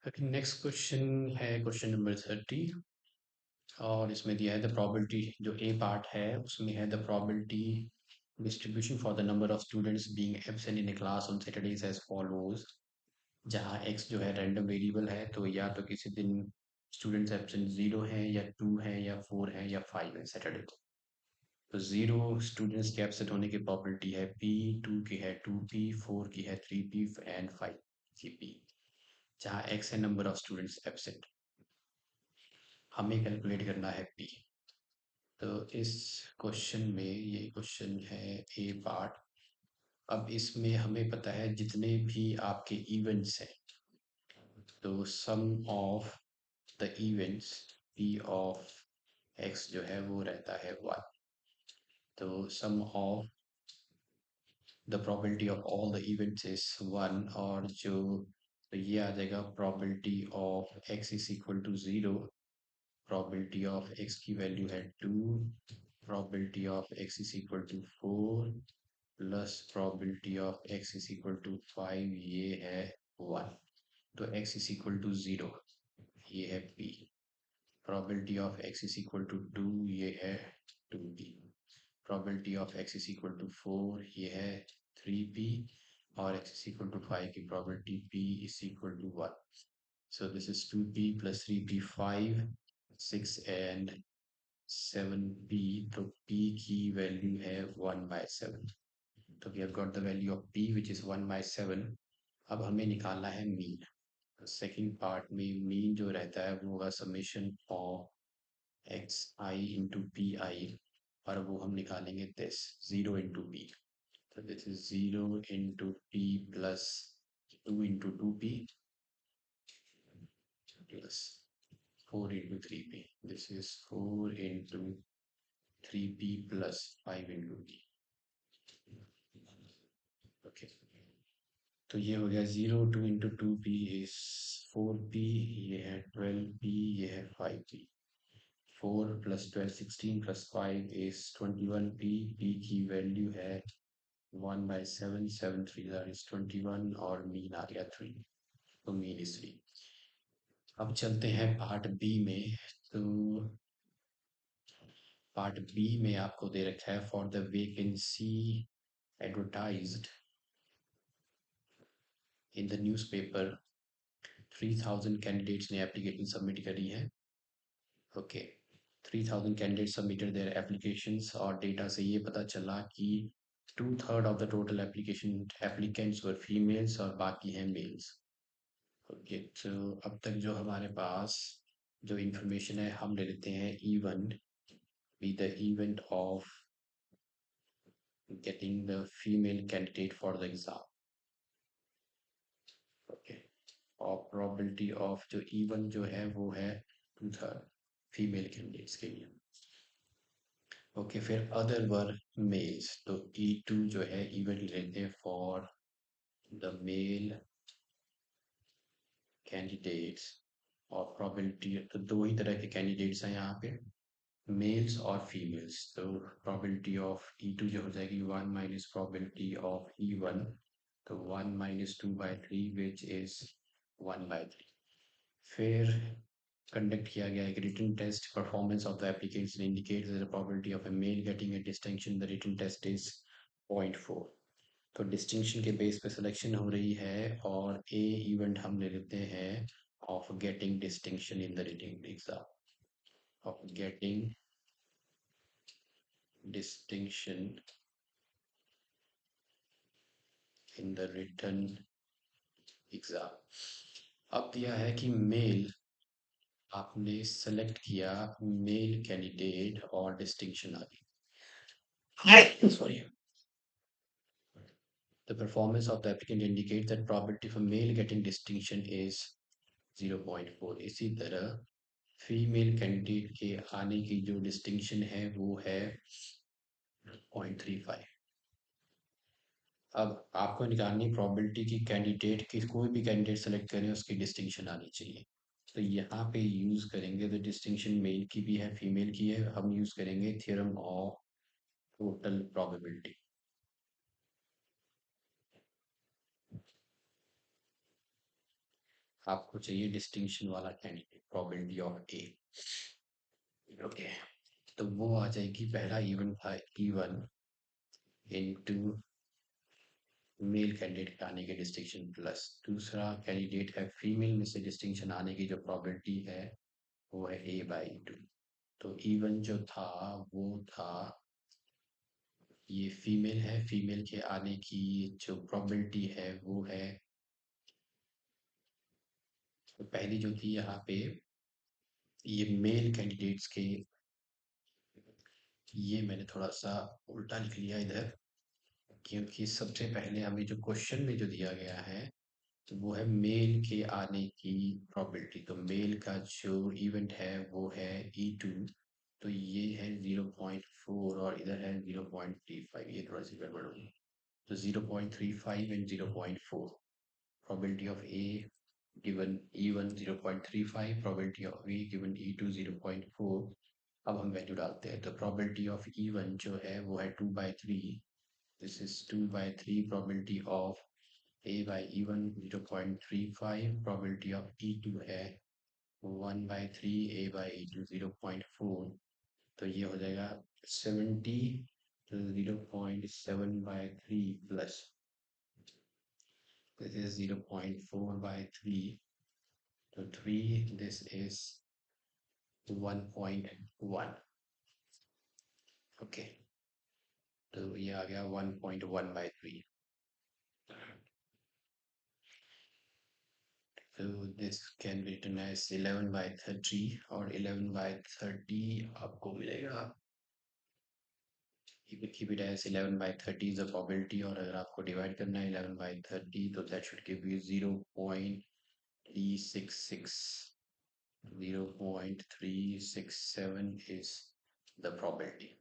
Next question है question number 30 और इसमें दिया है द प्रोबेबिलिटी। जो ए पार्ट है उसमें है the probability distribution for the number of students being absent in a class on Saturdays as follows. जहाँ एक्स जो है रैंडम वेरिएबल है, तो या तो किसी दिन स्टूडेंट्स एब्सेंट 0 है या 2 है या 4 है या 5 है सैटरडे को। तो 0 स्टूडेंट्स के एब्सेंट होने की प्रोबेबिलिटी है पी, 2 की है 2p, 4 की है 3p एंड 5 की p। जहाँ एक्स है नंबर ऑफ स्टूडेंट्स एब्सेंट, हमें कैलकुलेट करना है पी। तो इस क्वेश्चन में ये क्वेश्चन है ए पार्ट। अब इसमें हमें पता है जितने भी आपके इवेंट्स हैं, तो sum of the events P of X जो है वो रहता है 1। तो sum of the probability of all the events is 1। और जो तो ये आ जाएगा probability of x is equal to 0। Probability of X की वैल्यू है 2। Probability of x is equal to 4 plus probability of x is equal to 5, ये है 1। तो एक्स इज इक्वल टू 0, ये है p. Probability of x is equal to 2, ये है 2p। Probability of x is equal to 4, ये है 3p। और एक्स इज इक्वल टू 5 की probability p is equal to 1। So this is 2p plus 3p 5, 6 and 7p। तो p की value है 1/7। तो we have got the value of p which is 1/7। अब हमें निकालना है मीन। सेकेंड पार्ट में मीन जो रहता है वो होगा summation of x i into p i. और वो हम निकालेंगे दिस 0 इंटू पी। तो this is 0 into P plus 2 into 2p plus 4 into 3p। This is 4 into 3p plus 5 into p। Okay, तो ये हो गया 0 2 इंटू 2p इज 4p, ये है 12p, ये है 5p। 4 plus 12 16 plus 5 is 21p। p की वैल्यू है 1/7, 7 3 इज 21 और मीन आ गया 3। तो मीन इज 3। अब चलते हैं पार्ट बी में। तो पार्ट बी में आपको दे रखा है for the vacancy advertised in the newspaper 3000 candidates ने एप्लीकेशन सबमिट करी है। Okay, 3000 candidate submitted their applications और डेटा से ये पता चला कि 2/3 of the total application applicants were females और बाकी हैं मेल्स। ओके, तो अब तक जो हमारे पास जो इंफॉर्मेशन है हम ले लेते हैं event be the event of getting the female candidate for the exam. Okay, और प्रोबेबिलिटी ऑफ जो इवेंट जो है वो है 2/3 फीमेल कैंडिडेट्स के लिए। ओके, फिर अदर वर मेल्स। तो E2 जो है इवेंट लेते हैं फॉर द मेल कैंडिडेट्स। और प्रोबेबिलिटी तो दो ही तरह के कैंडिडेट्स हैं यहाँ पे, मेल्स और फीमेल्स। तो प्रोबेबिलिटी ऑफ E2 जो हो जाएगी 1 माइनस प्रोबेबिलिटी ऑफ E1। तो 1 माइनस 2/3 विच इज 1/3। फिर कंडक्ट किया गया एक written test. Performance of the application indicates the probability of a male getting a distinction. The written test is 0.4। तो डिस्टिंक्शन के बेस पे सिलेक्शन हो रही है और ए इवेंट हम ले लेते हैं of getting distinction in the written exam. Of getting distinction in the written exam. अब दिया है कि मेल, आपने सेलेक्ट किया मेल कैंडिडेट और डिस्टिंक्शन आ गई। Sorry, the performance of the applicant indicates that probability for male getting distinction is 0.4। इसी तरह फीमेल कैंडिडेट के आने की जो डिस्टिंक्शन है वो है 0.35। अब आपको निकालनी प्रोबेबिलिटी की कैंडिडेट की, कोई भी कैंडिडेट सेलेक्ट करें उसकी डिस्टिंक्शन आनी चाहिए। तो यहाँ पे यूज करेंगे, तो डिस्टिंक्शन मेल की भी है फीमेल की है, हम यूज करेंगे थ्योरम ऑफ टोटल प्रोबेबिलिटी। आपको चाहिए डिस्टिंक्शन वाला candidate, probability of A. Okay, तो वो आ जाएगी, पहला इवन था E1 इनटू मेल कैंडिडेट आने के डिस्टिंक्शन प्लस दूसरा कैंडिडेट है फीमेल में से डिस्टिंक्शन आने की जो प्रोबेबिलिटी है वो है A/2। तो E1 जो था वो था, ये फीमेल है, फीमेल के आने की जो प्रोबेबिलिटी है वो है, तो पहली जो थी यहाँ पे ये मेल कैंडिडेट्स के, ये मैंने थोड़ा सा उल्टा लिख लिया इधर, क्योंकि सबसे पहले हमें जो क्वेश्चन में जो दिया गया है तो वो है मेल के आने की प्रोबेबिलिटी। तो मेल का जो इवेंट है वो है E2, तो ये है 0.4 और इधर है 0.35, ये थोड़ा सी गड़बड़ होगी। तो 0.35 and 0.4, probability of A given E1 0.35, probability of A given E2 0.4। अब हम वैल्यू डालते हैं, तो probability of E1 जो है वो है 2/3, this is 2/3, probability of A/E1 0.35, probability of E2 है 1/3, A/E2 0.4, तो ये हो जाएगा 70, तो 0.7/3 plus this is 0.4/3, so 3, this is 1.1। Okay, तो ये आ गया 1.1/3। So this can be written as 11/30, और 11/30 आपको मिलेगा, keep it as 11/30 is the probability, और अगर आपको डिवाइड करना है 11/30 तो that should give you 0.366, 0.367 is the probability।